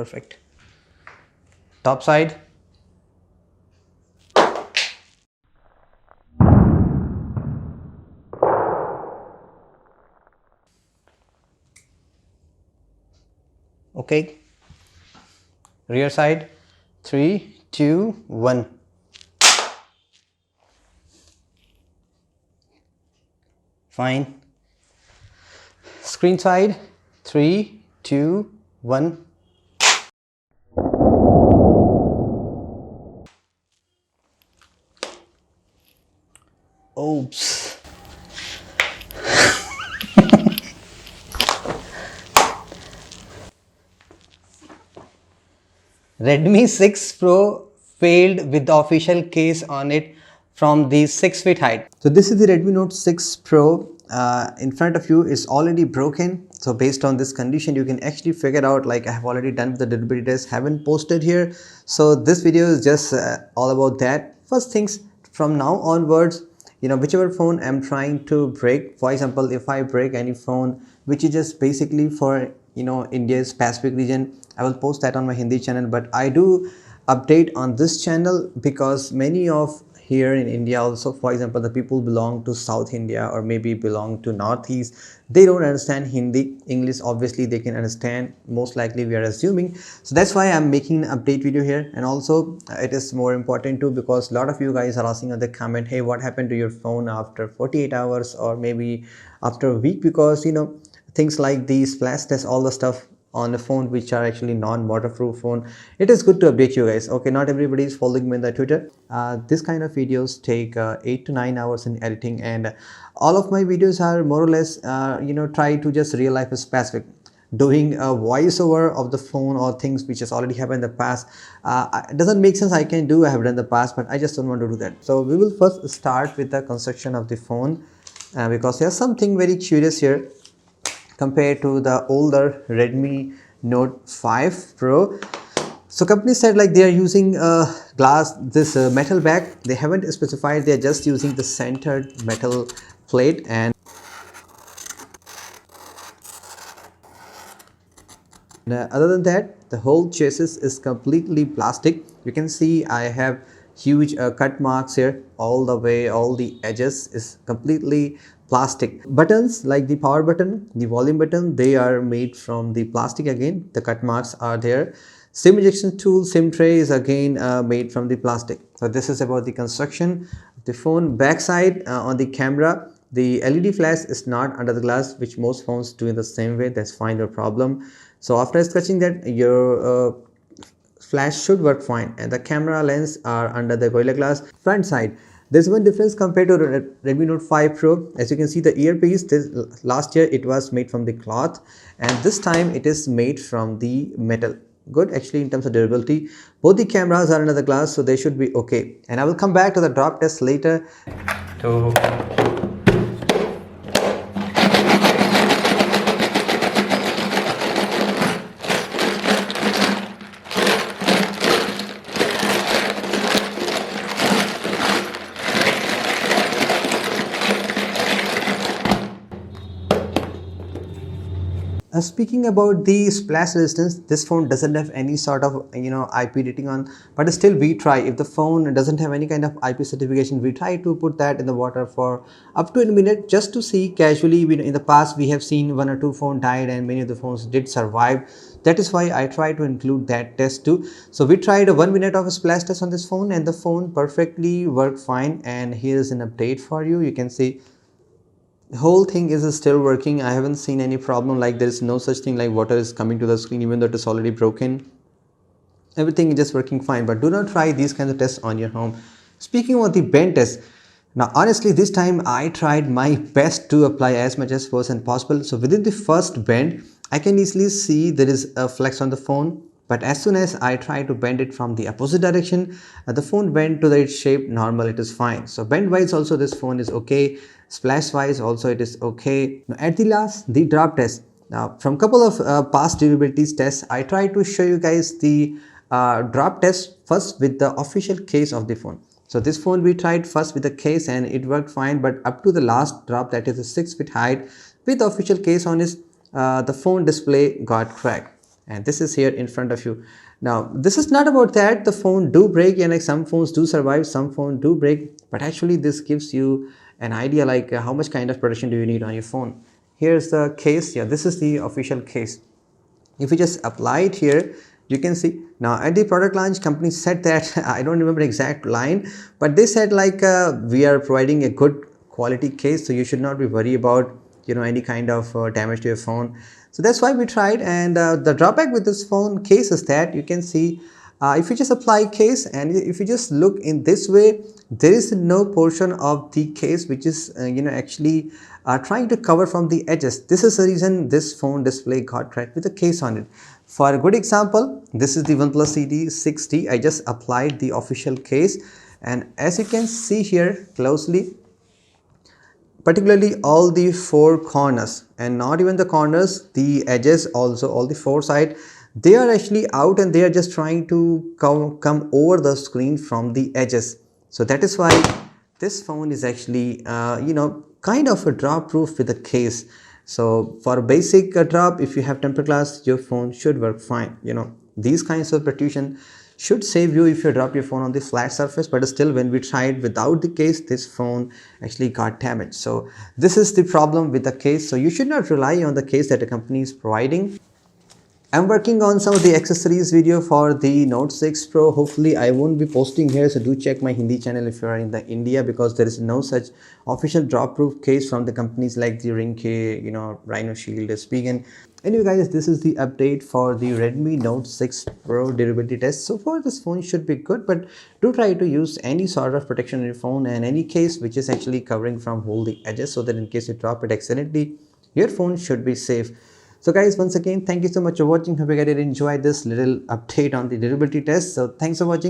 Perfect. Top side. Okay. Rear side. 3, 2, 1. Fine. Screen side. 3, 2, 1. Oops. Redmi 6 Pro failed with the official case on it from the 6 feet height. So this is the Redmi Note 6 Pro. In front of you is already broken. So based on this condition, you can actually figure out, like I have already done with the durability test, haven't posted here. So this video is just all about that. First things, from now onwards, whichever phone I'm trying to break, for example, if I break any phone which is just basically for India's Pacific region, I will post that on my Hindi channel. But I do update on this channel because many of here in India also, for example, the people belong to South India or maybe belong to Northeast, they don't understand Hindi. English obviously they can understand, most likely we are assuming. So that's why I'm making an update video here. And also it is more important too because a lot of you guys are asking on the comment, hey, what happened to your phone after 48 hours or maybe after a week? Because things like these splash test, all the stuff on the phone which are actually non-waterproof phone, it is good to update you guys. Okay, not everybody is following me on the Twitter. This kind of videos take 8 to 9 hours in editing, and all of my videos are more or less try to just real life specific. Doing a voiceover of the phone or things which has already happened in the past, it doesn't make sense. I can do, I have done in the past, but I just don't want to do that. So we will first start with the construction of the phone because there's something very curious here compared to the older Redmi Note 5 Pro. So company said like they are using this metal back. They haven't specified, they are just using the centered metal plate, and other than that, the whole chassis is completely plastic. You can see I have huge cut marks here all the way. All the edges is completely plastic. Buttons like the power button, the volume button, they are made from the plastic. Again, the cut marks are there. SIM ejection tool, SIM tray is again made from the plastic. So this is about the construction of the phone. Backside on the camera, the LED flash is not under the glass, which most phones do in the same way. That's fine, no problem. So after sketching that, your flash should work fine, and the camera lens are under the Gorilla Glass. Front side, there's one difference compared to Redmi Note 5 Pro. As you can see, the earpiece, last year it was made from the cloth, and this time it is made from the metal. Good actually in terms of durability. Both the cameras are under the glass, so they should be okay. And I will come back to the drop test later. Speaking about the splash resistance, this phone doesn't have any sort of IP rating on, but still we try. If the phone doesn't have any kind of IP certification, we try to put that in the water for up to a minute just to see casually. In the past we have seen 1 or 2 phones died and many of the phones did survive. That is why I try to include that test too. So we tried a 1 minute of a splash test on this phone and the phone perfectly worked fine. And here is an update for you. You can see the whole thing is still working. I haven't seen any problem, like there is no such thing like water is coming to the screen even though it is already broken. Everything is just working fine. But do not try these kinds of tests on your home. Speaking about the bend test, now honestly this time I tried my best to apply as much as force as possible. So within the first bend I can easily see there is a flex on the phone, but as soon as I try to bend it from the opposite direction, the phone bent to its shape normal, it is fine. So bend wise also this phone is okay, splash wise also it is okay. Now at the last, the drop test. Now from couple of past durability tests, I try to show you guys the drop test first with the official case of the phone. So this phone we tried first with the case and it worked fine, but up to the last drop, that is a 6 feet height with the official case on it, the phone display got cracked. and this is here in front of you. Now this is not about that the phone do break, and like some phones do survive, some phones do break, but actually this gives you an idea like how much kind of protection do you need on your phone. Here's the case. Yeah, this is the official case. If you just apply it here, you can see now at the product launch company said that I don't remember exact line, but they said like we are providing a good quality case, so you should not be worried about any kind of damage to your phone. So that's why we tried. And the drawback with this phone case is that you can see if you just apply case and if you just look in this way, there is no portion of the case which is actually trying to cover from the edges. This is the reason this phone display got cracked with a case on it. For a good example, this is the OnePlus CD60. I just applied the official case, and as you can see here closely, particularly all the four corners, and not even the corners, the edges also, all the four side, they are actually out and they are just trying to come over the screen from the edges. So that is why this phone is actually kind of a drop proof with a case. So for a basic drop, if you have tempered glass, your phone should work fine. These kinds of protrusion should save you if you drop your phone on the flat surface, but still when we tried without the case, this phone actually got damaged. So this is the problem with the case. So you should not rely on the case that the company is providing. I'm working on some of the accessories video for the Note 6 Pro. Hopefully I won't be posting here, so do check my Hindi channel if you are in the India, because there is no such official drop proof case from the companies like the Ringke, Rhino Shield, Spigen. Anyway guys, this is the update for the Redmi Note 6 Pro durability test. So far this phone should be good, but do try to use any sort of protection on your phone and any case which is actually covering from all the edges, so that in case you drop it accidentally, your phone should be safe. So guys, once again, thank you so much for watching. Hope you guys did enjoy this little update on the durability test. So thanks for watching.